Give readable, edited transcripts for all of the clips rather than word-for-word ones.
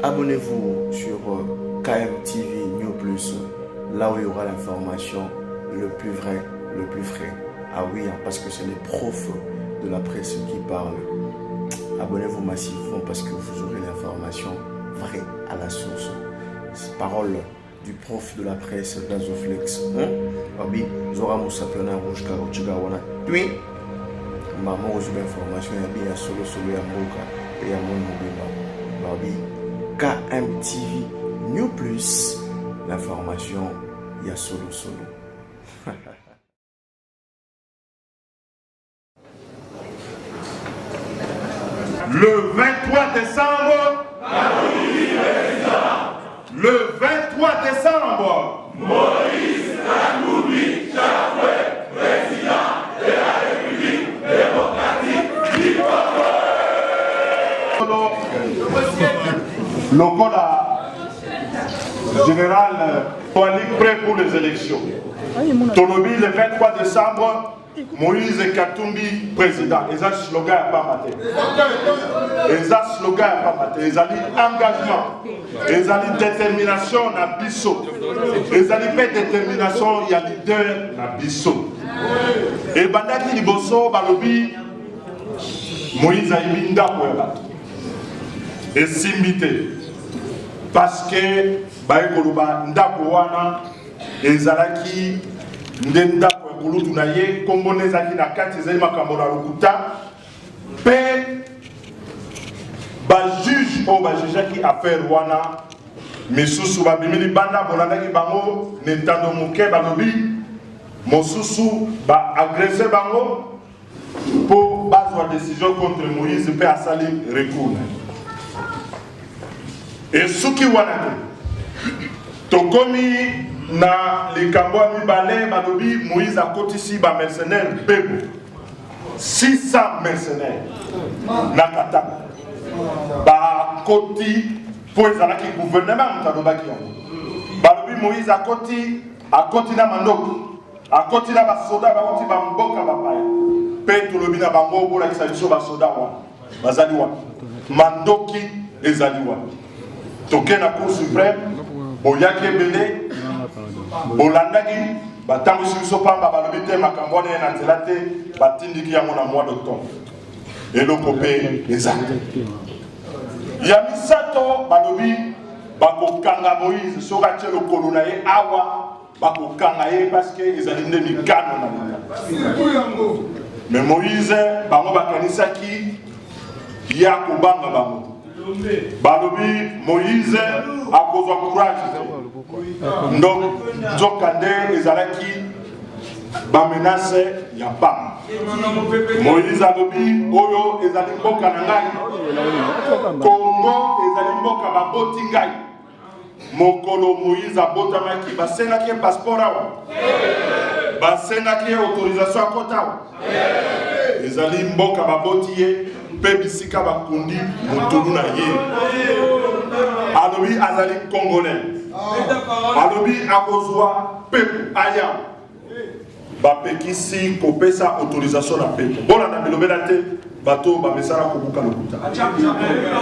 Abonnez-vous sur KMTV New Plus, là où il y aura l'information le plus vrai, le plus frais. Ah oui, parce que c'est les profs de la presse qui parlent. Abonnez-vous massivement parce que vous aurez l'information vraie à la source. Parole du prof de la presse d'Azoflex. Babi, Zora Moussapena Rouge Karochigawana. Puis, maman reçoit l'information, il y a solo à Moka et à mon Mobimba. Babi, KMTV New Plus, l'information, il y a solo. Le 23 décembre, le 23 décembre, Moïse Katumbi Chapwe, président de la République démocratique du Congo. Lokola général Toali prêt pour les élections. Tolobi le 23 décembre, Moïse Katumbi président. Et ça slogan à pas maté. Et ça slogan à pas maté. Et ça dit engagement. Et ça dit détermination na biso. Et ça dit détermination il y a leader na biso. Et bandaki liboso balobi Moïse a eu ndako et simbité parce que baekoloba ndako wana ezalaki ndako kulutu na ye kombo nezaki na kati ezali makambo na lokuta mpe bajuge oyo bajujaki affaire wana misusu babimili banda bolandaki bango nentando moke balobi mosusu baagrese bango mpo bazwa décision contre Moïse mpe asali recours e suki wana te tokomi na likambo ya mibale balobi Moïse akotisi ba mercenaire bebo 600 mercenaires na kataka bakoti po ezalaki gouvernement moto alobaki yango balobi Moïse akoti na mandoki akoti na basoda bakoti bamboka bapaya mpe tolobi na bango bolakisa biso basoda wana bazali wana mandoki ezali wana toke na cour suprême boyaki ebele bolandaki batambwisi biso pamba balobi te makambo wana ye na nzela te batindiki yango na mois d'octobre eloko mpe eza ya misato balobi bakokanga Moïse soki atie lokolo na ye awa bakokanga ye parce que ezali nde mikano na leta mais Moïse bango bakanisaki ya kobanga bango balobi Moïse akozwa courage donc nzokande ezalaki bamenase ya pamba Moïse alobi oyo ezali mboka na ngai Congo ezali mboka baboti ngai mokolo Moïse abotamaki basengaki passeport awa basengaki autorisation akota awa ezali mboka baboti ye mpe bisika bakundi motulu na ye alobi azali congolais alobi akozwa pepo aya bapekisi kopesa autorisation na pepo bolanda bilobela te bato bamesala kobuka lokuta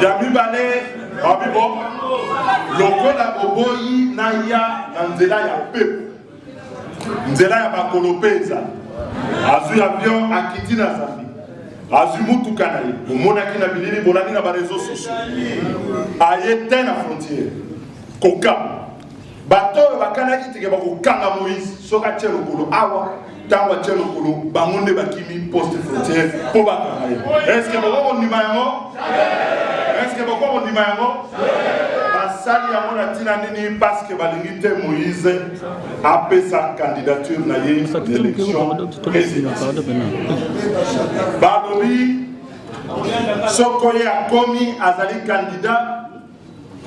ya mibale babibo lokola boboyi na ya na nzela ya pepo nzela ya bakolo mpe ezali azwi avion akiti na Zambie azwi mutuka na ye omonaki na bilili bolandi na bareseau sociaux aye te na frontière kokamba bato oyo bakanaki teke bakokanga Moïse soki atie lokolo awa ntango atie lokolo bango nde bakimi poste frontière mpo bakanga ye eske bokokondima yango eske bokokondima yango basali yango na ntina nini parce que balingi te Moïse apesa candidature na ye l'élection présidentielle balobi soko ye akomi azali candidat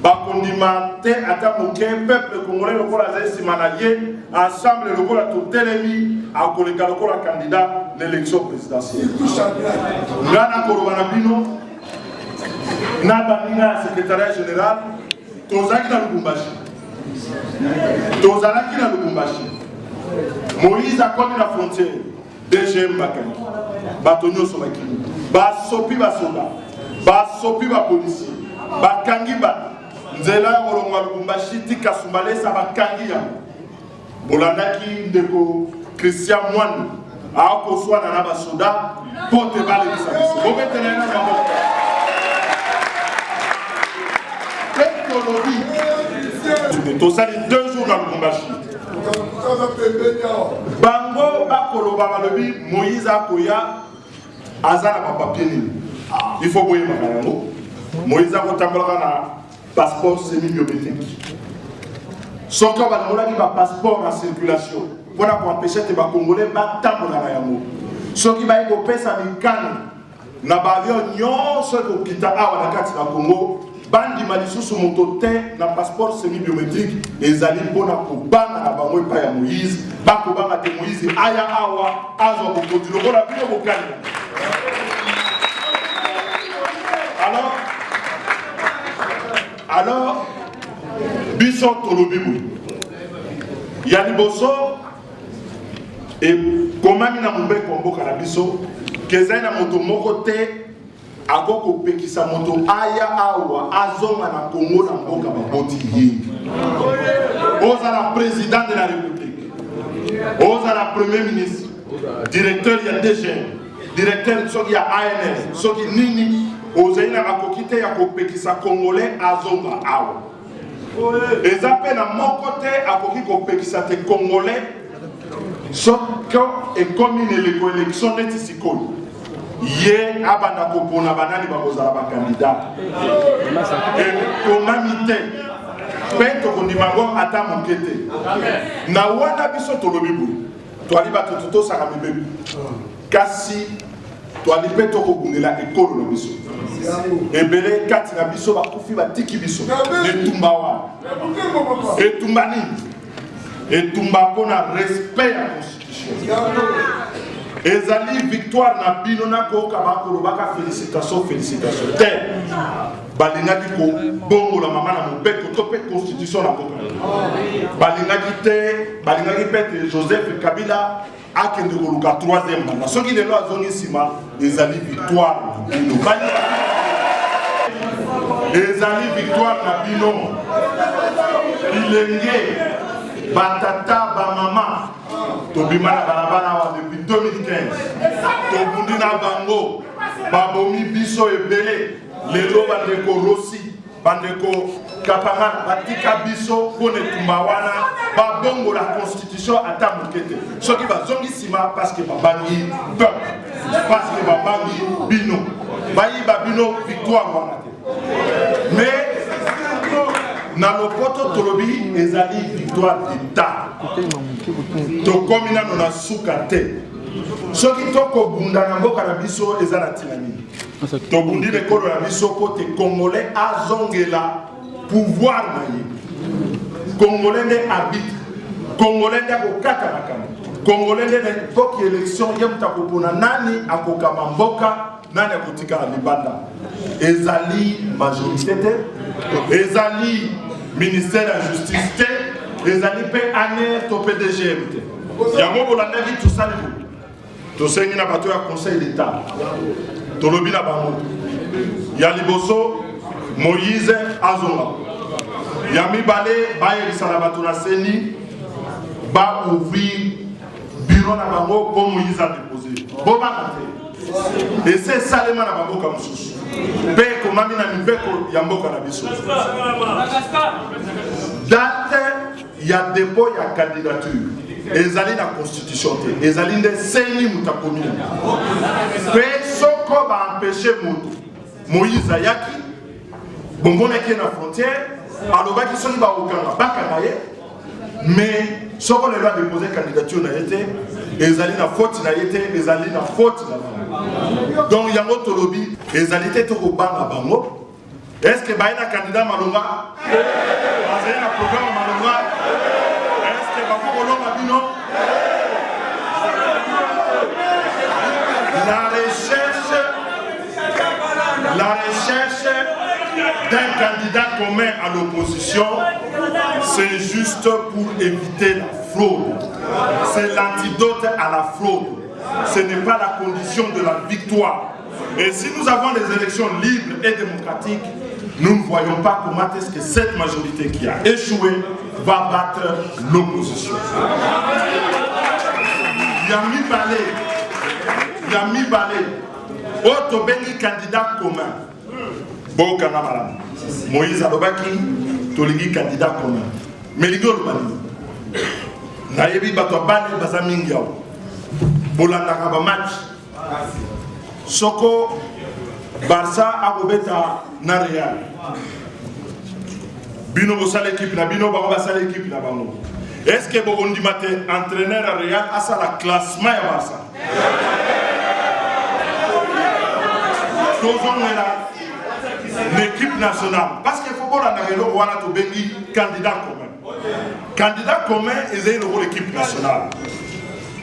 bakondima te ata moke peuple congolais lokola azali nsima na ye ensemble lokola totelemi akoleka lokola candidat l'élection présidentielle nga nakoloba na bino na baninga ya secrétariat général tozalaki na Lubumbashi Moïse akomi na frontière DGM bakani bato nyonso bakini basopi basoda basopi bapolisier bakangi bato Nzela Olonga Lubumbashi tika Sumbale Sabakangi yango. Bolandaki ndeko Christian Mwan akoswa na basoda pote bale bisabiso. Bobetele na bango. Teknologie. Tosali 2 jours na Lubumbashi. Bango bakoloba balobi Moïse akoya azala ba papier nini. Il faut boyer makango. Moïse akotambola na passeport semi-biométrique. Soki balongolaki ba passeport en circulation pour empêcher les Congolais batambola na yango. Soki baye kopesa mikano na baavion nyonso ekokita awa na kati na Congo bandima lisusu moto te na passeport semi-biométrique ezali mpona kobanga na bango epai ya Moïse bakobanga te Moïse aya awa azwa kokoti lokola bino bokani. Alors, biso tolobibu. Ya liboso et komami na mobeko mboka na biso kezai na moto moko te akoko pekisa moto aya awa azonga na Congo na mboka baboti ye. Oza la président de la République. Oza la premier ministre. Directeur ya DG. Directeur soki ya ANS, soki nini ozaina bakokite ya kopekisa Congolais azonga awa. Ezape na moko te akoki kopekisa te Congolais soko ekomi neleko élection neti sikoyo. Ye abanda kopona banani bakozala ba candidat. Ekomami te. Pe tokondima ngo ata mokete. Na wana biso tolobi boye. Toali bato totosaka mibebu. Kasi toali pe tokobundela ekolo na biso. Ebele kati na biso bakufi batiki biso. Etumba wana. Etumba nini? Etumba mpona respect ya constitution. Ezali victoire na bino na koka bakolobaka félicitations félicitations. Te balingaki ko bongola mama na mobeko to pe constitution na koka. Balingaki te balingaki pe Joseph Kabila akende koluka 3e mandat. Soki lelo azongi sima ezali victoire na bino. Ezali victoire na bino. Bilenge batata ba mama tobima na balabala depuis 2015 tobundi na bango babomi biso ebele lelo bandeko Rossi bandeko Kapanga batika biso pone tumba wana babongo la constitution ata mokete soki bazongi sima parce que babangi peuple parce que babangi bino bayi babino victoire wana mais na lopoto tolobi ezali victoire d'État. Tokomi nano na suka te. Soki toko bunda na mboka na biso ezala tinani. Tobundi lekolo na biso kote Congolais azongela pouvoir na ye. Congolais ne arbitre. Congolais ne kokaka makama. Congolais ne koki élection yemta kopona nani akokama mboka nani akotika na libanda. Ezali majorité te. Ezali ministère de la justice ezali pe aner to PDGM te yango bolanda ki tout ça to sengi na bato ya conseil d'état to lobi na bango ya liboso Moïse azonga ya mibale ba yebisa na bato na seni ba ouvrir bureau na bango pour Moïse a déposer bo ba te et c'est salema na bango comme susu pe komami na mibeko ya mboka na biso date ya dépôt ya candidature ezali na constitution te ezali nde seni mutakomi pe soko ba empêcher moto Moïse ayaki bongonaki na frontière alobaki soki ba okanga bakanga ye mais soko lelo a déposé candidature na yete ezali na faute na yete ezali na faute na donc yango tolobi ezali te to kobanga bango. Est-ce que baina candidat malonga azali na programme malonga est-ce que bako kolonga bino la recherche d'un candidat commun à l'opposition, c'est juste pour éviter la fraude. C'est l'antidote à la fraude. Ce n'est pas la condition de la victoire. Et si nous avons des élections libres et démocratiques, nous ne voyons pas comment est-ce que cette majorité qui a échoué va battre l'opposition. Yami Balé, autre béni candidat commun. Bon Kanamaram, Moïse Alobaki, Tolingi candidat commun. Mais les gars, Nayebi Batobane Bazamingiao, Bolanda match. Soko Barça Arobeta Nareal. Bino Bossal équipe, Bino Bassal équipe. Est-ce que vous dites entraîneur à Real a ça la classement à Barça? L'équipe nationale. Parce qu'il faut voir un candidat commun. Candidat commun, c'est l'équipe nationale.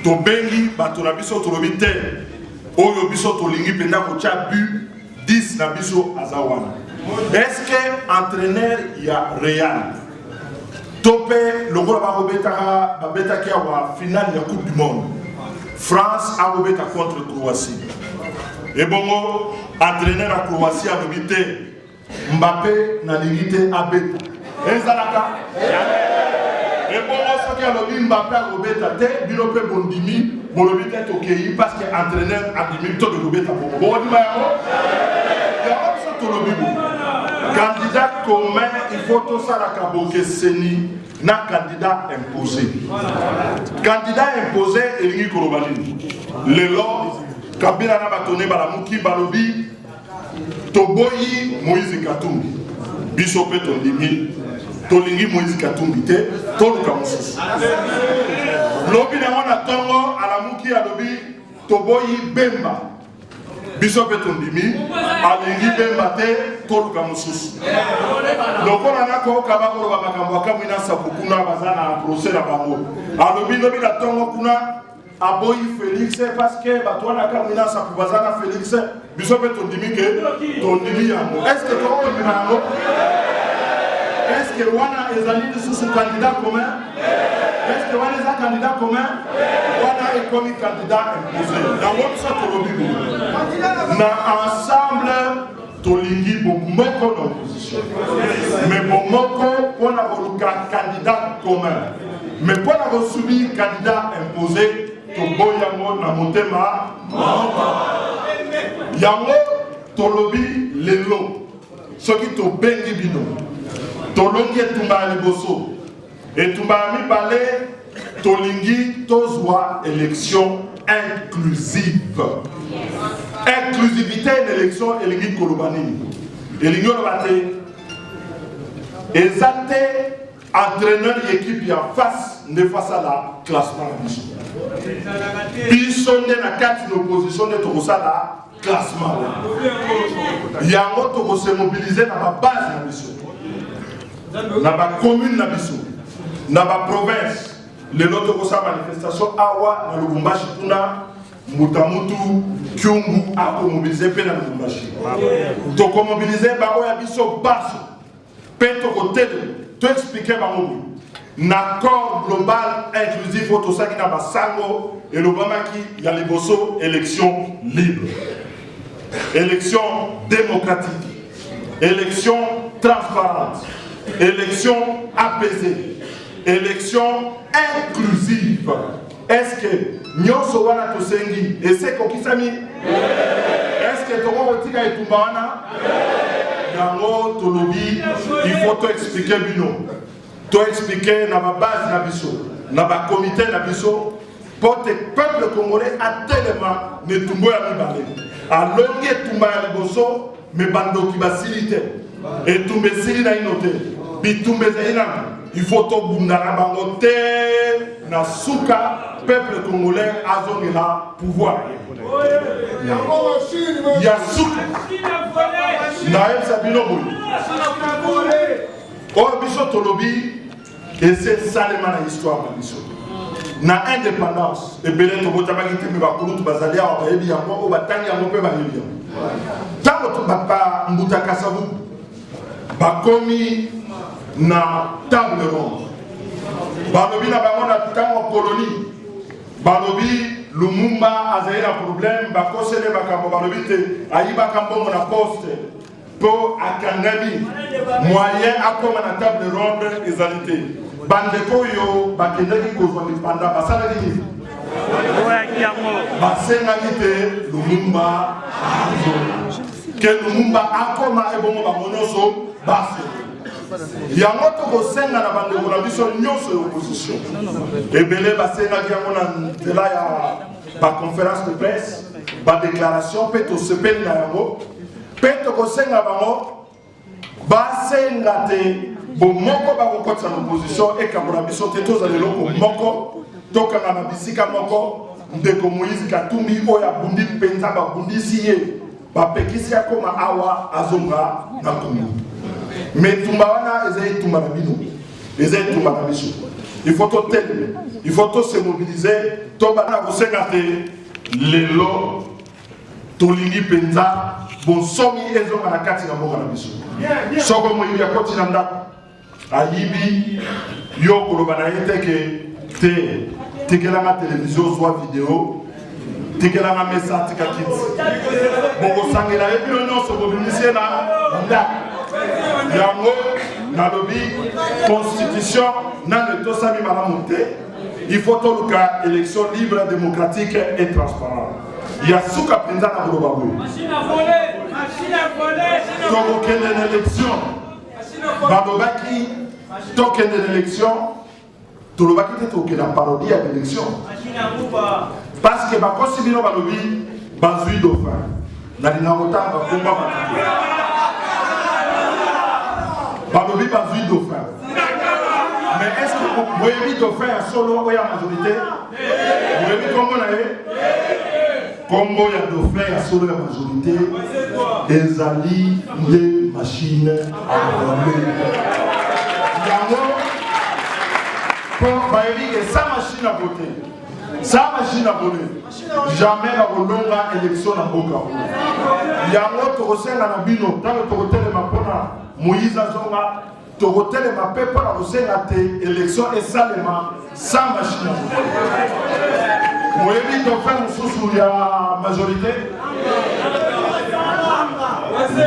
To bengi batura biso to lobite oyo biso to lingi penda ko cha bu 10 na biso azawana. Est-ce que entraîneur ya Real topé le gros ba robeta ba beta ki wa finale ya Coupe du Monde. France a robeta contre Croatie. Et bongo entraîneur à Croatie a lobite Mbappé na lingite abeta. Ezalaka et pour moi, ce qui a le Mbappé à Robeta, Bilope Bondimi, Bolobita Tokei, parce que l'entraîneur a dit de Robeta. Candidat commun, il faut tout ça la Kaboke Seni, na candidat imposé. Candidat imposé, Elingi Kolobalini. Le long, Kabila Nabatone Balamuki Balobi, Toboyi Moïse Katumbi, Bisope Tondimi. Tolingi Moïse Katumbi te, Toluka Moussous. Lobi na wana tongo alamuki alobi Toboyi Bemba. Bisope Tondimi, alingi Bemba te, Toluka Moussous. Lokola nako kabako loba makambo akamwina sapukuna bazana procès na bango. Alobi lobi na tongo kuna aboyi Félix parce que batwana kamwina sapubazana Félix. Bisope Tondimi ke Tondimi yango. Est-ce que Tondimi yango? Est-ce que Wana est allé sous ce candidat commun? Est-ce que Wana est un candidat commun? Wana est comme candidat imposé. Dans votre sorte, na ensemble, Tolingi Bomoko d'opposition. Mais Bomoko, on a un candidat commun. Mais pour avoir subi candidat imposé, Toboyango na Motema, Yango, Tolobi, Lelo. Ce qui te bengi bino. Tolongi Tumba Liboso et Tumba Mibale Tolingi Tozwa élection inclusive. Inclusivité d'élection Elingi Kolobani. Elingi Olobate Ezate entraîneur d'équipe en face ne face à la classement. Bisonne na 4 opposition de Torosala classement. Yango Toko se mobiliser dans la base de la mission. Dans la commune, dans la province, les autres manifestations, Awa, dans le Lubumbashi, Mutamutu, Kyungu, a mobilisé dans le Lubumbashi. Donc, mobiliser, Baroya Biso, Basso, Peto Côté, tu expliquer, Barobu. L'accord global inclusif, tout ça qui n'a pas Sango, et l'Obama qui y a les Bosso, élection libre, élection démocratique, élection transparente. Élection apaisée, élection inclusive. Est-ce que Nyoso wana tosengi et c'est qu'on qui s'ami? Est-ce que Togo Rotika et Tumbawana? Yango Tolobi, il faut te expliquer bino. Te expliquer na ba base na biso, na ba comité na biso pour que le peuple congolais a tellement ne tumbo ya mibale. Alors que Tumba ya liboso me bando ki basilité. Et tout mesili na inote, bitumbe zaina, il faut tout bundana bangote, na souka, peuple congolais a zoné la pouvoir. Il y a souka, naïm sabino bouli. Oh, biso tolobi, et c'est ça la histoire de biso. Na indépendance, et belé to bota bagiti mi bakulu to bazalia wa bayebi yango, o batangi yango pe bayebi yango. Tango to bapa mbuta kasavu. Bakomi na table ronde. Balobi na bango na tango colonie. Balobi Lumumba a un problème. Bakosele bakambo balobi te. Ayi bakambo na poste. pour akangami moyen akoma na table ronde ezalité bandeko yo bakendaki kozwa lipanda basala nini basengaki te Lumumba ke Lumumba akoma ebongo bango nyonso base yango tokosenga na bandeko na biso nyonso ya opposition ebele basengaki yango na nzela ya baconférence de presse badéclaration mpe tosepeli na yango mpe tokosenga bango basenga te bomoko bakokotisa na opposition ekambola biso te tozala eloko moko tokanga na bisika moko ndeko Moïse Katumbi oyo abundi mpenza babundisi ye bapekisi akoma awa azonga na Congo mais tumba wana ezali tumba na bino ezali tumba na biso il faut totelema il faut se mobiliser tobana kosenga te lelo tolingi mpenza bonsomi ezonga na kati na mboka na biso soko moyibi akoti na ndako ayibi yo koloba na ye teke te tikelanga télévision soit vidéo tikelanga mesa tika kiti bokosangela ye bino nyonso bobimisie na ndako yango nalobi constitution nane tosami malamu te il faut toluka élection libre démocratique et transparente ya suka mpenza na koloba boye tokokende na élection balobaki tokende na élection tolobaki te tokende na parodie ya élection parce que bakosi bino balobi bazwi dauphin nalinga kotanga komba matike balobi bazwi dauphin mais est-ce que boyebi dauphin ya solo oyo ya majorité boyebi kombo na ye kombo ya dauphin ya solo ya majorité ezali nde machine avale yango po bayebi ke sa machine à voter sa machine à voter jamais bakolonga élection na mboka yango tokosenga na bino ntango tokotelema mpona Moïse azonga tokotelema mpe mpona kosenga te élection esalema sa machine à voter moyebi dauphin mosusu ya majorité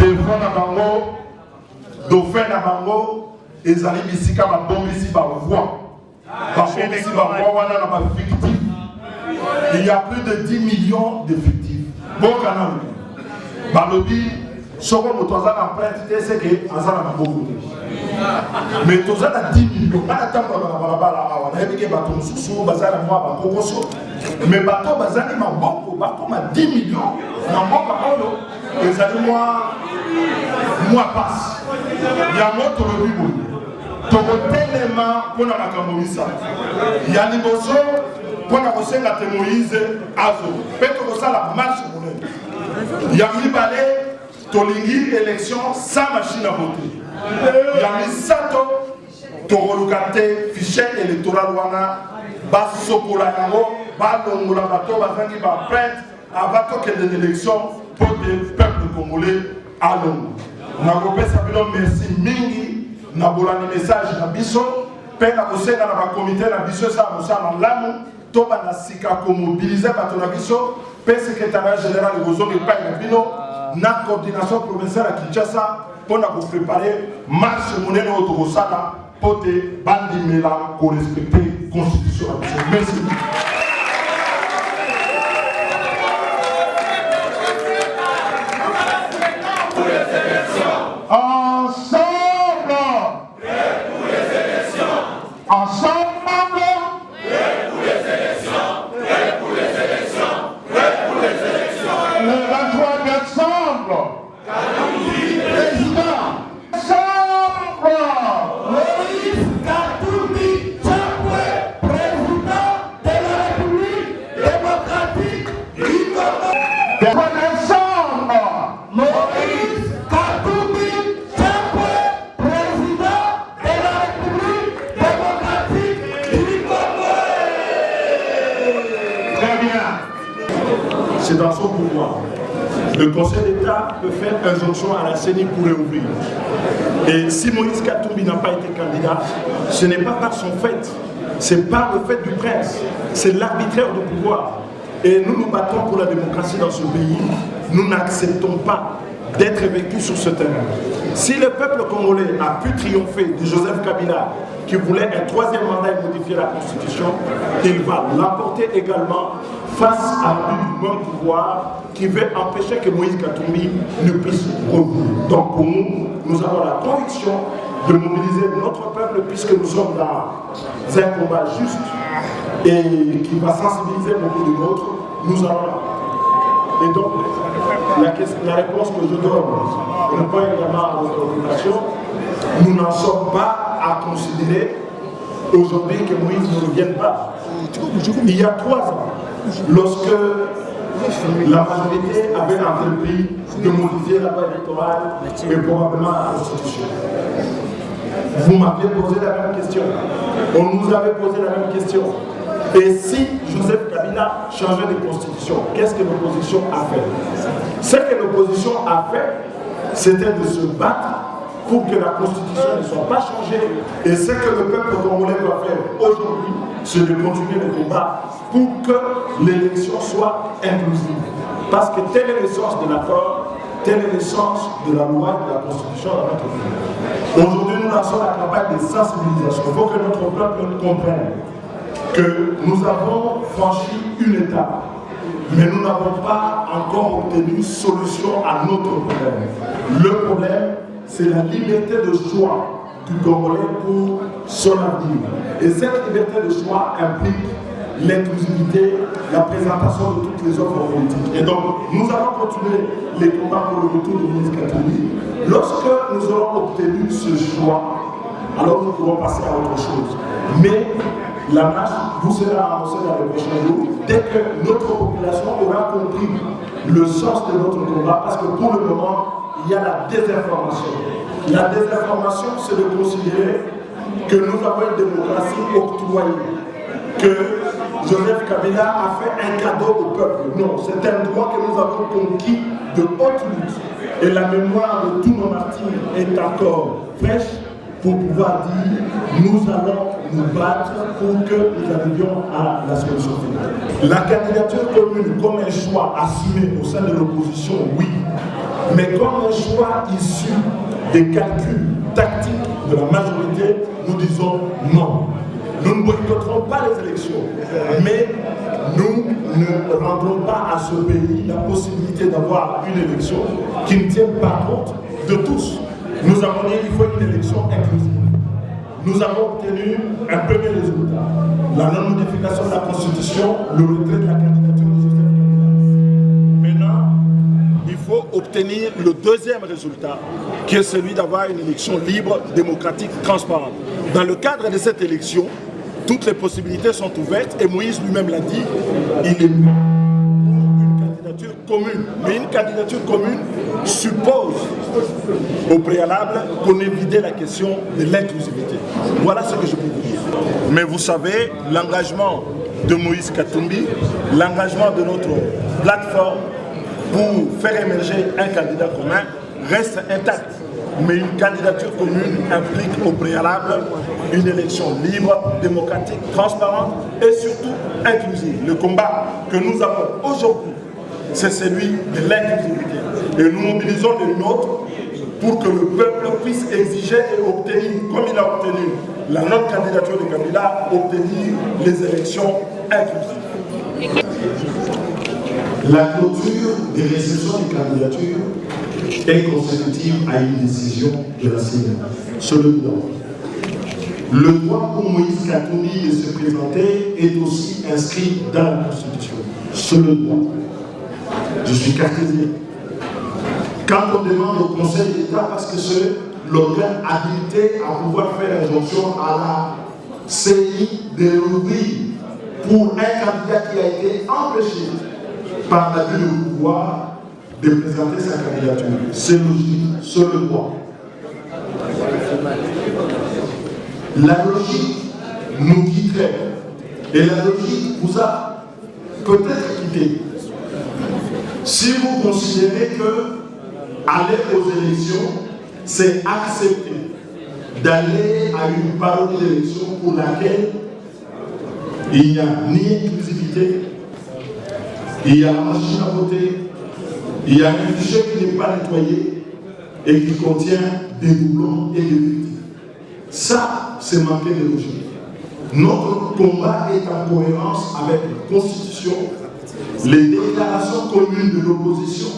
devant na bango dauphin na bango ezali bisika babombisi bavoi babombisi bavoi wana na bavictime il y a plus de 10 millions de victimes bokana balobi soko moto aza na plainte te seke aza na maboko te mais toza na 10 millions bana tambola na balabala awa nayebi ke bato mosusu baza na mwa bakokoso mais bato bazali maboko bakoma 10 millions na mboka oyo ezali mwa pasi yango tolobi boye tokotelema mpona makambo misato ya liboso mpona kosenga te Moïse azo mpe tokosala marche monene ya mibale tolingi élection sans machine à voter ya misato tokoluka te fichier électoral wana basokola yango balongola bato bazangi baprêtre avant tokende na élection mpo te peuple congolais alongo nakopesa bino merci mingi na bolani message na biso mpe na kosenga na bakomite na biso esala mosala malamu to bana sika komobilize bato na biso mpe secrétariat général ekozonga epai na bino na coordination provinciale ya Kinshasa mpo na koprépare marche monene oyo tokosala mpo te bandimela korespecte constitution na biso merci. C'est dans son pouvoir. Le Conseil d'État peut faire injonction à la CENI pour réouvrir. Et si Moïse Katumbi n'a pas été candidat, ce n'est pas par son fait, c'est par le fait du prince. C'est l'arbitraire du pouvoir. Et nous nous battons pour la démocratie dans ce pays. Nous n'acceptons pas d'être vécu sur ce terrain. Si le peuple congolais a pu triompher de Joseph Kabila, qui voulait un troisième mandat et modifier la Constitution, il va l'emporter également face à lui du même pouvoir qui veut empêcher que Moïse Katumbi ne puisse revenir. Donc pour nous, nous avons la conviction de mobiliser notre peuple puisque nous sommes dans un combat juste et qui va sensibiliser beaucoup de nôtres. Nous allons. Et donc, la réponse que je donne répond également à votre préoccupation. Nous n'en sommes pas à considérer aujourd'hui que Moïse ne revienne pas. Il y a 3 ans, lorsque la majorité avait entrepris de modifier la loi électorale et probablement la Constitution, vous m'aviez posé la même question. On nous avait posé la même question. Et si Joseph Kabila changeait de constitution, qu'est-ce que l'opposition a fait? Ce que l'opposition a fait, c'était de se battre pour que la constitution ne soit pas changée. Et ce que le peuple congolais doit faire aujourd'hui, c'est de continuer le combat pour que l'élection soit inclusive. Parce que telle est l'essence de l'accord, telle est l'essence de la loi et de la constitution dans notre pays. Aujourd'hui, nous lançons la campagne de sensibilisation. Il faut que notre peuple comprenne que nous avons franchi une étape, mais nous n'avons pas encore obtenu solution à notre problème. Le problème, c'est la liberté de choix du Congolais pour son avenir. Et cette liberté de choix implique l'inclusivité, la présentation de toutes les offres politiques. Et donc, nous allons continuer les combats pour le retour de Moïse Katumbi. Lorsque nous aurons obtenu ce choix, alors nous pourrons passer à autre chose. Mais la marche vous sera annoncée dans les prochains jours dès que notre population aura compris le sens de notre combat, parce que pour le moment, il y a la désinformation. La désinformation, c'est de considérer que nous avons une démocratie octroyée, que Joseph Kabila a fait un cadeau au peuple. Non, c'est un droit que nous avons conquis de haute lutte. Et la mémoire de tous nos martyrs est encore fraîche pour pouvoir dire nous allons nous battre pour que nous arrivions à la solution finale. La candidature commune comme un choix assumé au sein de l'opposition, oui, mais comme un choix issu des calculs tactiques de la majorité, nous disons non. Nous ne boycotterons pas les élections, mais nous ne rendrons pas à ce pays la possibilité d'avoir une élection qui ne tienne pas compte de tous. Nous avons dit qu'il faut une élection inclusive. Nous avons obtenu un premier résultat, la non-modification de la Constitution, le retrait de la candidature de Joseph Kabila. Maintenant, il faut obtenir le deuxième résultat, qui est celui d'avoir une élection libre, démocratique, transparente. Dans le cadre de cette élection, toutes les possibilités sont ouvertes et Moïse lui-même l'a dit, il est pour une candidature commune. Mais une candidature commune suppose au préalable qu'on ait vidé la question de l'inclusivité. Voilà ce que je peux vous dire. Mais vous savez, l'engagement de Moïse Katumbi, l'engagement de notre plateforme pour faire émerger un candidat commun reste intact. Mais une candidature commune implique au préalable une élection libre, démocratique, transparente et surtout inclusive. Le combat que nous avons aujourd'hui, c'est celui de l'inclusivité. Et nous mobilisons les nôtres pour que le peuple puisse exiger et obtenir, comme il a obtenu la non-candidature de Kabila, obtenir les élections inclusives. La clôture des réceptions des candidatures est consécutive à une décision de la CENI sur le droit. Le droit pour Moïse Katumbi de se présenter est aussi inscrit dans la Constitution, sur le droit. Je suis cartésien. Quand on demande au Conseil d'État, parce que c'est l'organe habilité à pouvoir faire injonction à la CENI de l'ouvrir pour un candidat qui a été empêché par l'abus de pouvoir de présenter sa candidature. C'est logique, c'est le droit. La logique nous quitterait. Et la logique vous a peut-être quitté. Si vous considérez que aller aux élections, c'est accepter d'aller à une parodie d'élection pour laquelle il n'y a ni inclusivité, il y a la machine à voter, Il y a un fichier qui n'est pas nettoyé et qui contient des doublons et des victimes. Ça, c'est manquer de logique. Notre combat est en cohérence avec la Constitution, les déclarations communes de l'opposition,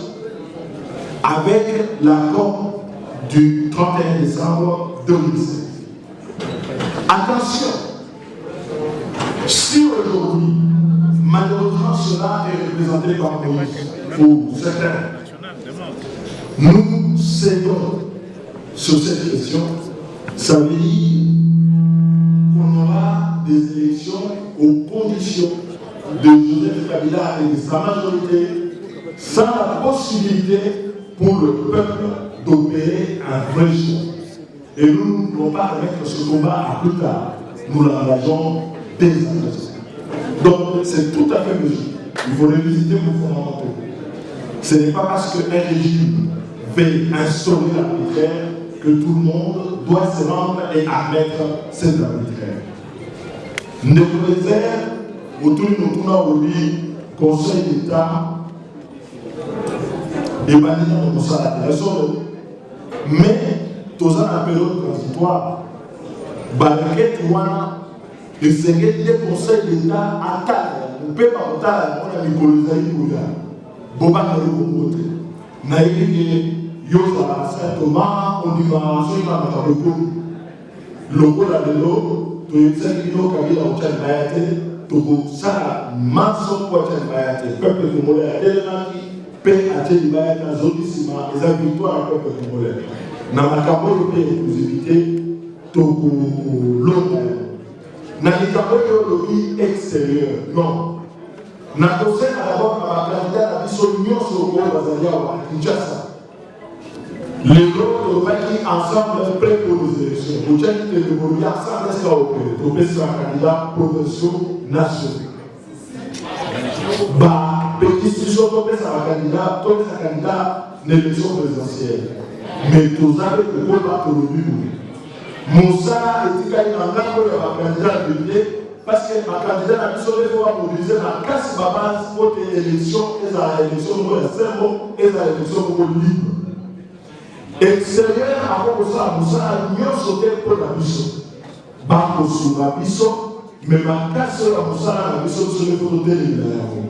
avec l'accord du 31 décembre 2007. Attention, si aujourd'hui, malheureusement cela est représenté par ou certains, nous cédons sur cette question, ça veut dire qu'on aura des élections aux conditions de Joseph Kabila et de sa majorité, sans la possibilité pour le peuple d'opérer un vrai choix. Et nous ne pouvons pas remettre ce combat à plus tard. Nous l'engageons dès à Donc c'est tout à fait logique. Il faut revisiter nos fondamentaux. Ce n'est pas parce qu'un régime veut instaurer l'arbitraire que tout le monde doit se rendre et admettre cet arbitraire. Ndekulezer, autour de nous, Conseil d'État, et Banina de Moussa, mais tous en période transitoire, Balaket Wana, le Séguet des conseils d'État à Tal, on ne peut pas voter, on a mis Colosaï Bouya, Boba Karukomote, Naïli, Yosa, Saint-Thomas, on dit Marançon, il va mettre le coup. Le coup là de l'eau, tu es Séguino, Kabila, on tient Bayate, Togo, ça, Manson, quoi, tient Bayate, peuple de Molé, à Télémaki, paix à Télémaki, à Zodissima, les victoires à peuple de Molé. Dans la campagne de l'exclusivité, Togo, l'autre. Dans les campagnes de extérieure, non. Dans le conseil d'abord, à la candidat, la dissolution sur le monde à Kinshasa. Les autres qui ensemble prêts pour les élections. Vous avez dit que vous avez ensemble extraordinaire. Vous avez sur un candidat provinciaux nationaux. Pétition, vous avez un candidat d'élection présidentielle. Mais vous avez le combat pour le but. Moussa est également un candidat de l'idée parce que un candidat a besoin de mobiliser la casse de base pour les élections et la élection pour le cerveau et la élection pour le libre. Extérieur, avant que ça, Moussa a mieux sauté pour la mission. Bako sur la mission, mais ma casse de la Moussa a la mission sur les photos de l'élection.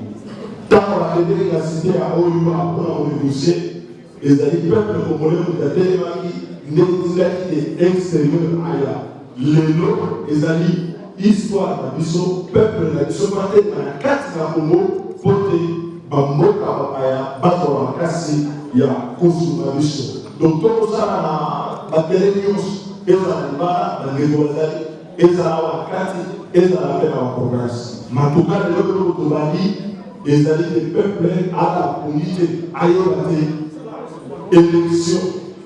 Tant qu'on a aidé la cité à Oyuba pour négocier, les peuples congolais ont été des extérieurs ailleurs. Les lots, les alliés, histoire de mission, peuple de la mission, dans la carte de la Congo, porté, Bamboka, Babaya, Batora, Kassi, il y a Kosu, la mission. Donc, tout ça, la télévision, et la Liba, la Négozali, et la Wakati, et la paix en progrès. Mais en tout cas, les autres Tobani, les alliés des peuples à la unité, ailleurs, élection.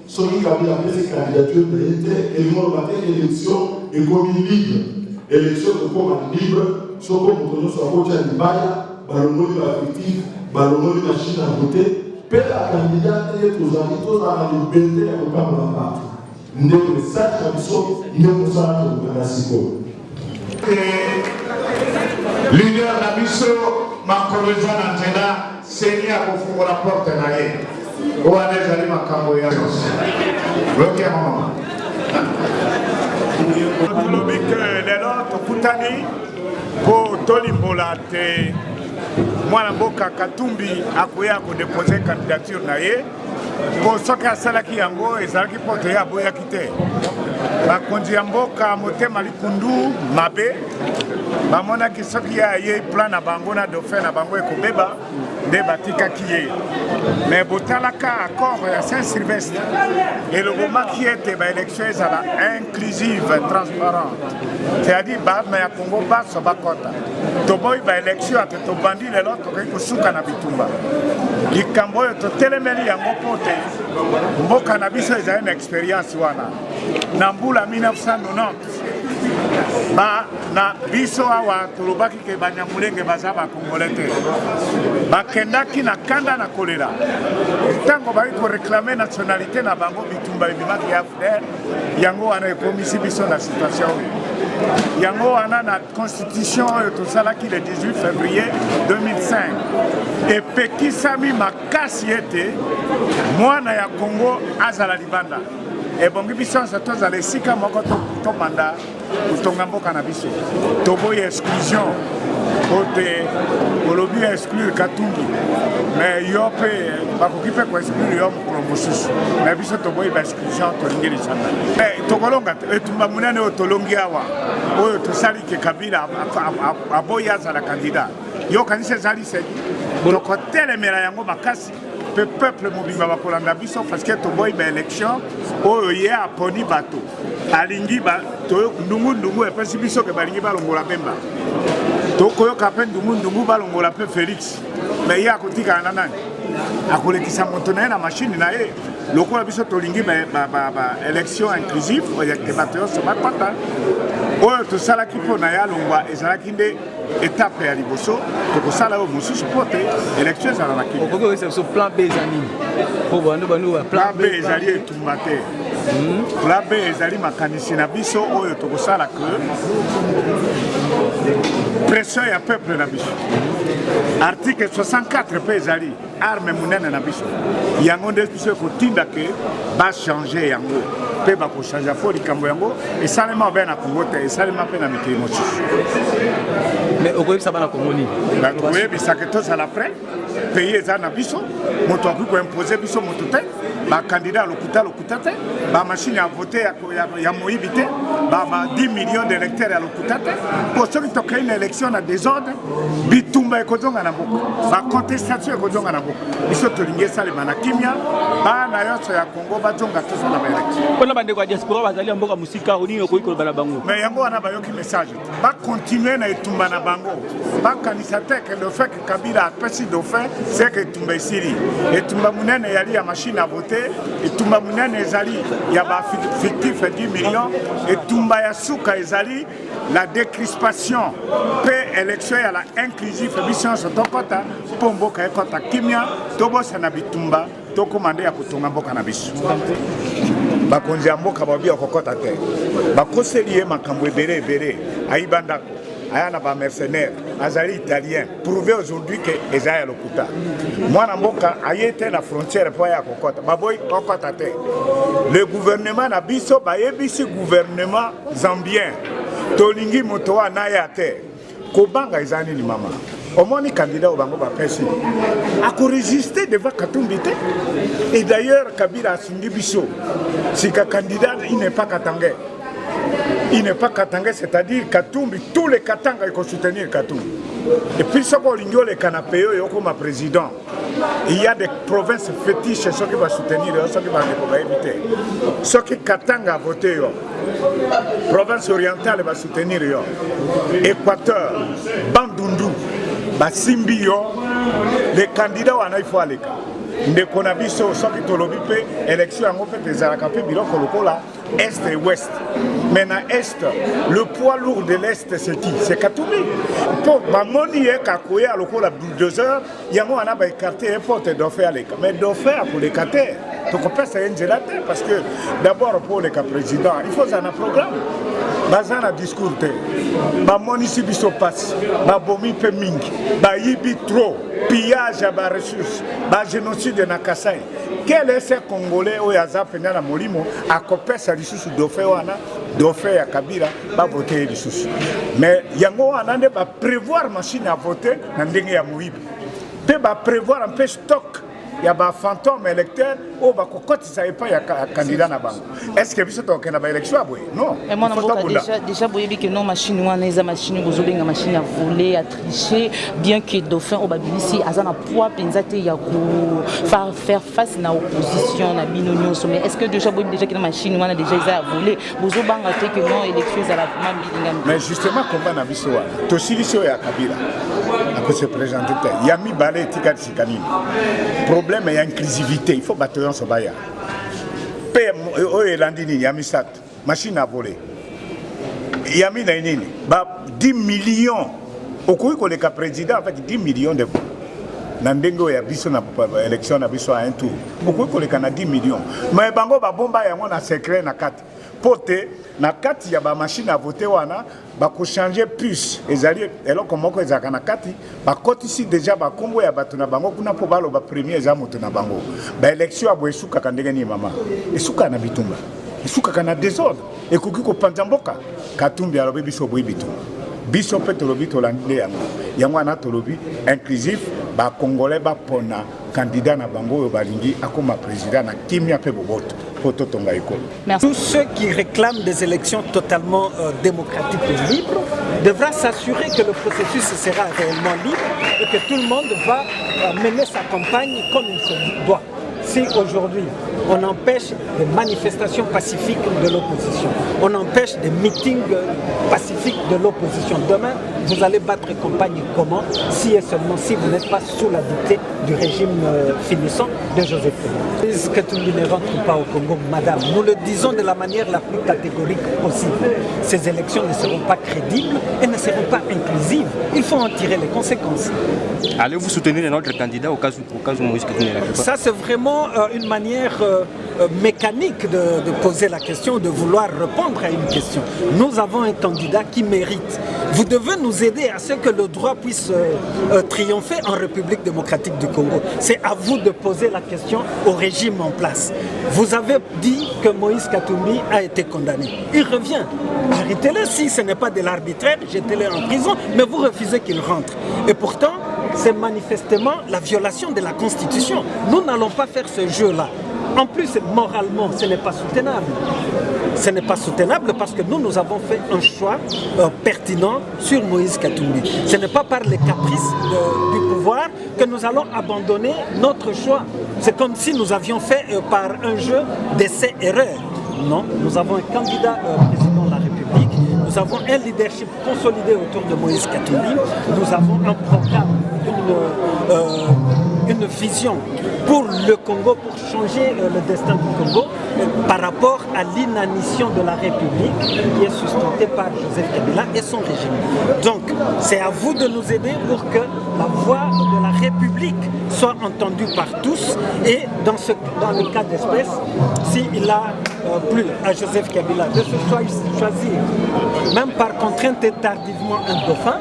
Celui qui avait appelé ses candidatures était élément de élection et comme libre. Élection de comme libre, soit comme on soit coach à l'Ibaya, ballon affectif, ballon de machine à voter. Père la candidate et tous amis, tous à la liberté à aucun moment. Nous avons le sac à l'issue, nous avons le sac à l'issue. Leader de la mission, ma collègue Antena, c'est à pour la porte de la ou à les aller ma camboya. Bloqué à maman. Autonomique les autres Koutani pour Tolimbola te Mwana Mboka Katumbi akoya ko déposer candidature na ye pour soki asalaki yango ezalaki poto ya boyaki te bakonzi ya mboka motema likundu mabe bamonaki soki ye plan na bango na dauphin na bango ekobeba nde batikaki ye mais botalaka accord ya Saint-Sylvestre elobomaki ete baélection ezala inclusive transparente c'est-à-dire baarme ya Congo baso bakota toboyi baélection ate tobandi lelo tokoki kosuka na bitumba likambo oyo totelemeli yango mpo te mboka na biso ezali na expérience wana na mbula 1990 na biso awa tolobaki ke banyamulenge baza bakongole te bakendaki na kanda na kolela ntango baki koreklame nationalité na bango bitumba ebimaki ya frere yango wana ekomisi biso na situation oyo yango wana na constitution oyo tosalaki le 18 février 2005 epekisami makasi ete mwana ya Congo azala libanda ebongi biso nyonso tozala esika moko tomanda kotonga mboka na biso toboyi exclusion ote olobi exclure Katumbi mais yo mpe bakoki mpe koexclure yo mokolo mosusu mais biso toboyi baexclusion tolingi lisanga tokolonga te etumba monene oyo tolongi awa oyo tosali ke Kabila aboyi azala kandida yo kanisa ezali seki tokotelemela yango makasi pe peuple mobimba bakolanda biso parce que toboyi ba élection oyo ye aponi bato alingi ndungu epesi biso ke balingi balongola Bemba tokoyoka mpe ndungu balongola mpe Félix mais ye akotikala na nani akolekisa moto na ye na mashine na ye lokola biso tolingi ba élection inclusive ke bato nyonso bakota oyo tosalaki mpo na ye alongwa ezalaki nde étape ya liboso tokosala oyo mosusu mpo te élection ezala na kini plan B ezali plan B ezali etumba te plan B ezali makanisi na biso oyo tokosala ke pression ya peuple na biso article 64 mpe ezali arme monene na biso yango nde biso ekotinda ke bachange yango mpe bakochange mpo likambo yango esalema obe na Congo te esalema mpe na mikili mosusu mais okoyebisa bana Congo nini tokoyebisaka tozala prêt pays eza na biso moto akoki koimpose biso moto te bakandidat lokuta te bamashine ya vote ya moyibi te ba 10 millions d'électeurs ya lokuta te mpo soki tokei na élection na désordre bitumba ekozonga na mboka bacontestation ekozonga na mboka biso tolingi esalema na kimia bana nyonso ya Congo bazonga tozala baélection mpona bandeko ya diaspora bazali ya mboka mosika onini okoki koloba na bango mais yango wana bayoki message bacontinue na etumba na bango bakanisa te ke le fait que Kabila apesi dauphin c'est que etumba esili etumba monene yali ya machine à voter etumba monene ezali ya bafictif 10 millions etumba ya suka ezali la décrispation pe élection ya la inclusif biso nyonso tokota mpo mboka ekota kimia tobosana bitumba tokomande ya kotonga mboka na biso bakonzi ya mboka babia kokota te bakoseli ye makambo ebele ayiba ndako aya na ba mercenaire azali italien prouver aujourd'hui que eza ya lokuta mwana mboka aye te na frontière po ya kokota baboyi kokota te le gouvernement na biso bayebisi gouvernement zambien tolingi moto wana ya te kobanga eza nini mama omoni candidat obango bapesi akoregister devant Katumbi te et d'ailleurs Kabila asungi biso sika candidat il n'est pas katangais. Il n'est pas Katanga, c'est-à-dire Katumbi, tous les Katanga ils soutenir Katumbi. Et puis ce qu'on l'ignore les canapés, comme président, il y a des provinces fétiches ceux qui vont soutenir, ceux qui vont éviter. Ceux qui Katanga a voté, province orientale va soutenir, Équateur, Bandundu, Basimbi, les candidats en il faut aller. ndeko na biso soki tolobi pe élection yango pe ezalaka pe biloko lokola est et ouest mais na est le poids lourd de l'est c'est qui c'est Katumbi po bamoni ye kakoya lokola bulldozer yango wana ba écarter porte dauphin aleka mais dauphin akoleka te tokopesa ye nzela te parce que d'abord pour le cas président il faut un programme baza na discours te bamonisi biso pasi babomi mpe mingi bayibi trop pillage ya baressource bagénocide na Kasai. Quel est ce Congolais oyo aza pena na molimo akopesa lisusu dauphin wana dauphin ya Kabila ba voter lisusu mais yango wana nde ba prévoir machine à voter na ndenge ya moyibi pe ba prévoir un peu stock ya ba fantôme électeur o ba kokotisa epa ya candidat na bango est-ce que biso tokena ba élection aboye non et moi déjà boyebi que non machine wana eza machine bozobenga machine à voler à tricher bien que dauphin o babimisi aza na poids penza te ya ko faire face na opposition na bino nyonso mais est-ce que déjà boyebi déjà que na machine wana déjà eza à voler bozobanga te que non élection eza la vraiment bilinga mais justement combat na biso wana tosiliso ya Kabila après se présenter yami balé tika tsikani problème et inclusivité il faut battre en sobaya PM oyo landini ya misat machine à voler Yami na nini? 10 millions. Okoki koleka président avec 10 millions de voix. Nandengo ya biso na élection na biso à un tour. Okoki koleka na 10 millions. Mais bango ba bomba yango na secret na kati. Pote na kati ya ba machine à voter wana ba ko changer plus. Ezali eloko moko ezaka na kati ba kotisi déjà ba kombo ya bato na bango kuna po balo ba premier eza moto na bango. Ba élection abo esuka kandenge ni mama. Esuka na bitumba. Esuka na désordre. Ekoki ko panza mboka. Katumbi alobi biso boyi bitumba. Biso pe tolobi tolande yango. Yango ana tolobi inclusif ba congolais ba pona candidat na bango balingi akoma président na kimia pe boboto. Tous ceux qui réclament des élections totalement démocratiques et libres devra s'assurer que le processus sera réellement libre et que tout le monde va mener sa campagne comme il se doit. Si aujourd'hui on empêche des manifestations pacifiques de l'opposition, on empêche des meetings pacifiques de l'opposition, demain vous allez battre campagne comment si et seulement si vous n'êtes pas sous la dictée du régime finissant de Joseph Kabila. Est-ce que tout ne rentre pas au Congo, madame? Nous le disons de la manière la plus catégorique possible. Ces élections ne seront pas crédibles et ne seront pas inclusives. Il faut en tirer les conséquences. Allez-vous soutenir notre candidat au cas où Moïse Katumbi n'arrive pas? Ça, c'est vraiment une manière mécanique de poser la question, de vouloir répondre à une question. Nous avons un candidat qui mérite. Vous devez nous aider à ce que le droit puisse triompher en République démocratique du Congo. C'est à vous de poser la question au régime en place. Vous avez dit que Moïse Katumbi a été condamné. Il revient. Arrêtez-le si ce n'est pas de l'arbitraire, jetez-le en prison, mais vous refusez qu'il rentre. Et pourtant, c'est manifestement la violation de la Constitution. Nous n'allons pas faire ce jeu-là. En plus, moralement, ce n'est pas soutenable. Ce n'est pas soutenable parce que nous avons fait un choix pertinent sur Moïse Katumbi. Ce n'est pas par les caprices du pouvoir que nous allons abandonner notre choix. C'est comme si nous avions fait par un jeu d'essai-erreur. Non, nous avons un candidat président de la République, nous avons un leadership consolidé autour de Moïse Katumbi, nous avons un programme, une vision pour le Congo, pour changer le destin du Congo par rapport à l'inanition de la République qui est sustentée par Joseph Kabila et son régime. Donc, c'est à vous de nous aider pour que la voix de la République soit entendue par tous et dans le cas d'espèce, s'il a plu à Joseph Kabila de se choisir, même par contrainte et tardivement, un dauphin,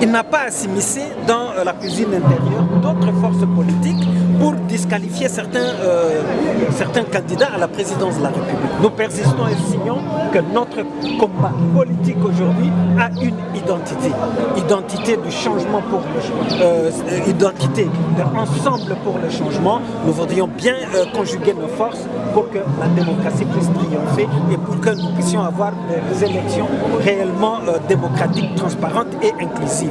il n'a pas à s'immiscer dans la cuisine intérieure d'autres forces politiques pour disqualifier certains candidats à la présidence de la République. Nous persistons et signons que notre combat politique aujourd'hui a une identité. Identité du changement pour identité d'ensemble pour le changement. Nous voudrions bien conjuguer nos forces pour que la démocratie puisse triompher et pour que nous puissions avoir des élections réellement démocratiques, transparentes et inclusives.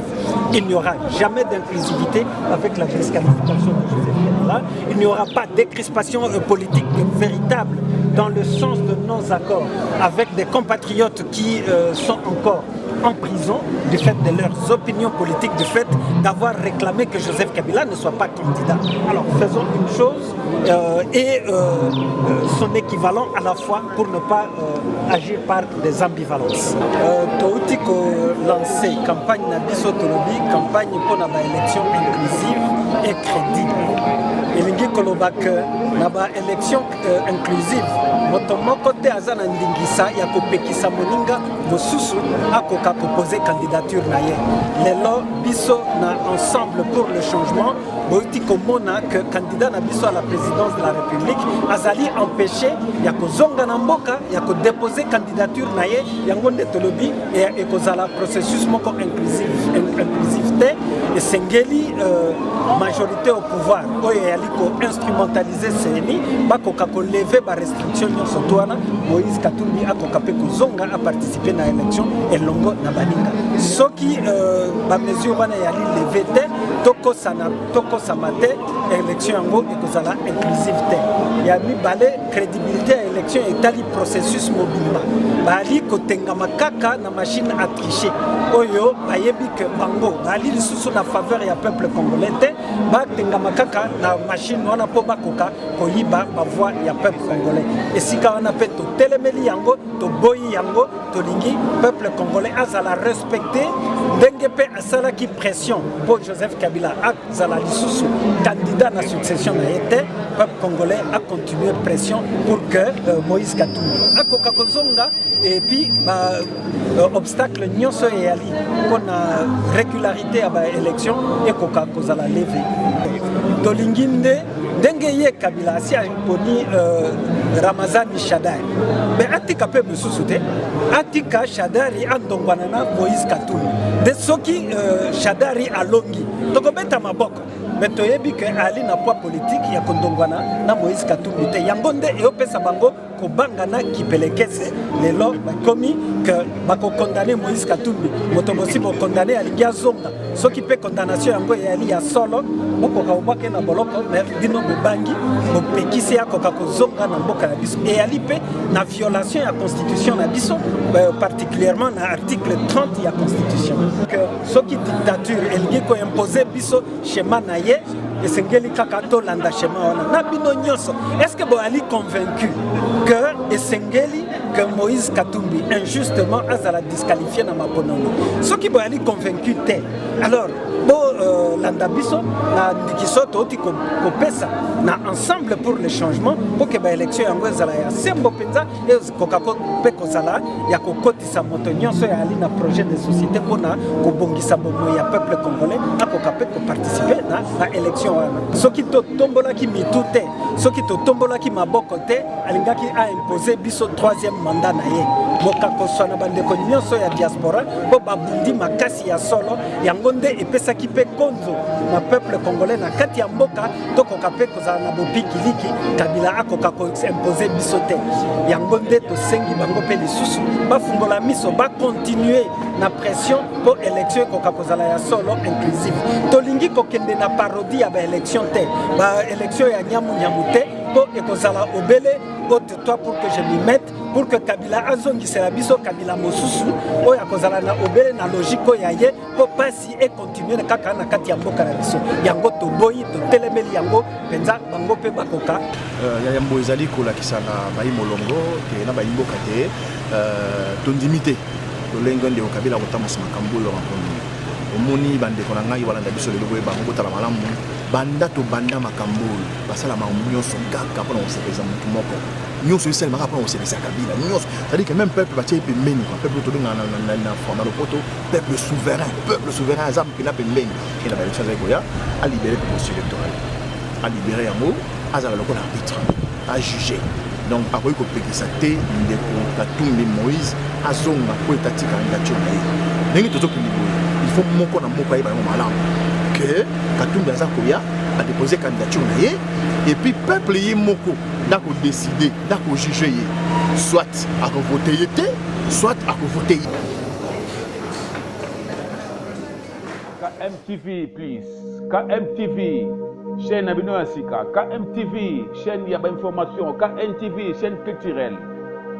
Il n'y aura jamais d'inclusivité avec la disqualification de Joseph Kabila. Il n'y aura pas d'écrispation politique véritable dans le sens de nos accords avec des compatriotes qui sont encore en prison du fait de leurs opinions politiques, du fait d'avoir réclamé que Joseph Kabila ne soit pas candidat. Alors faisons une chose et son équivalent à la fois pour ne pas agir par des ambivalences. Toutiko lancé campagne Nabiso Tolobi, campagne pour la élection inclusive et crédible. Elingi Kolobak naba élection inclusive motomoko te azana ndingisa ya kopekisa moninga mosusu akoka proposer candidature na ye lelo biso na ensemble pour le changement boiti komona que candidat na biso à la présidence de la République azali empêché ya kozonga na mboka ya ko déposer candidature na ye yango nde tolobi et kozala processus moko inclusif te et sengeli majorité au pouvoir oyo yali ko instrumentaliser CENI bakoka ko lever ba restriction nyonso toana Moïse Katumbi akoka pe kozonga a participer na élection elongo na baninga soki ba mesure wana yali lever te tokosama te élection yango ekozala inclusif te ya mibale crédibilité ya élection etali processus mobimba bali ekotengama kaka na machine à tricher oyo bayebi que bango bali lisusu na faveur ya peuple congolais te batengama kaka na machine wana po bakoka koyiba bavoi ya peuple congolais esika wana mpe totelemeli yango toboyi yango tolingi peuple congolais azala respecté ndenge mpe asalaki pression po Joseph Kabila azala lisusu candidat na succession na ye te peuple congolais a continué pression pour que Moïse Katumbi akoka kozonga et puis obstacle nyonso eyali mpona régularité ya baélection ekoka kozala leve tolingi ndenge ye Kabila asi aponi Ramazani Shadari me atika mpe mosusu te atika Shadari andongwana na Moïse Katumbi de soki Shadari alongi tokobeta maboko mais toyebi ke ali na poids politique ya kondongwana na Moïse Katumbi te yango nde eyopesa bango kobanga na kipelekese lelo bakomi ke bakokondane Moïse Katumbi moto mosi bokondane alingi azonga soki mpe condamnation yango eyali ya solo bokoka obwake na boloko mais bino bobangi bopekisi akoka kozonga na mboka na biso eyali mpe na violation ya constitution na biso particulièrement na article 30 ya constitution que soki dictature elingi koimpose biso schéma na ye esengeli kaka tolanda schéma wana na bino nyonso est-ce que boali convaincu que esengeli que Moïse Katumbi injustement azala disqualifié na maponono soki boali convaincu te alors bo landa biso na ndikiso toti kopesa na ensemble pour le changement pour que ba élection yango ezala ya sembo penza kokako pe kozala ya kokotisa moto nyonso ya ali na projet de société pona kobongisa bomo ya peuple congolais akoka pe ko participer na élection wana soki to tombola ki mitu te soki to tombola ki maboko te alingaki a imposer biso troisième mandat na ye bokako swana bandeko nyonso ya diaspora po babundi makasi ya solo yango nde epesaki pe konzo na peuple congolais na kati ya mboka tokoka pe kozala na bopikiliki Kabila akoka ko imposer biso te yango nde tosengi bango pe lisusu bafungola miso bakontinue na pression po élection ekoka kozala ya solo inclusive tolingi kokende na parodie ya baélection te baélection ya nyamu te po ekozala obele vote-toi pour que je m'y mette pour que Kabila azongisela biso Kabila mosusu oyo akozala na obele na logique ya ye po pasi et continuer na kaka na kati ya mboka na biso yango toboyi totelemeli yango penza bango pe bakoka yambo ezali kolakisa na bayi molongo te na bayi mboka te tondimite tolengo nde Kabila kotamasa makambo lo makondo omoni bandeko na ngai balanda biso lelo boye bango tala malamu banda to banda makambo basala nyonso kaka mpona kosepesa motu moko nyonso esalemaka mpona kosepesa Kabila nyonso c'est-à-dire que même peuple batie pembeni peuple tolinga na forma lopoto peuple souverain aza mpena pembeni ena baélection azali koya alibere promotion électorale alibere yango azala lokola arbitre ajuge donc akoki kopekisa te ndeko Katumbi Moïse azonga po etati candidature na ye ndenge tozokende boye il faut moko na moko ayeba yango malamu que Katumbi aza koya a déposé candidature na ye et puis peuple ye moko dako décider dako juger ye soit akovote ye te soit akovote ye. KMTV please KMTV chaîne Abino Asika KMTV chaîne ya information KMTV chaîne culturelle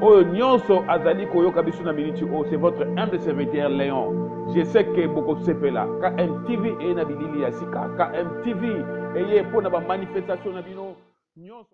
Oyo nyonso azali koyoka biso na minute o c'est votre humble serviteur Léon. Je sais que beaucoup de là KMTV et na bilili ya sika KMTV et pour na ba manifestation na bino nyonso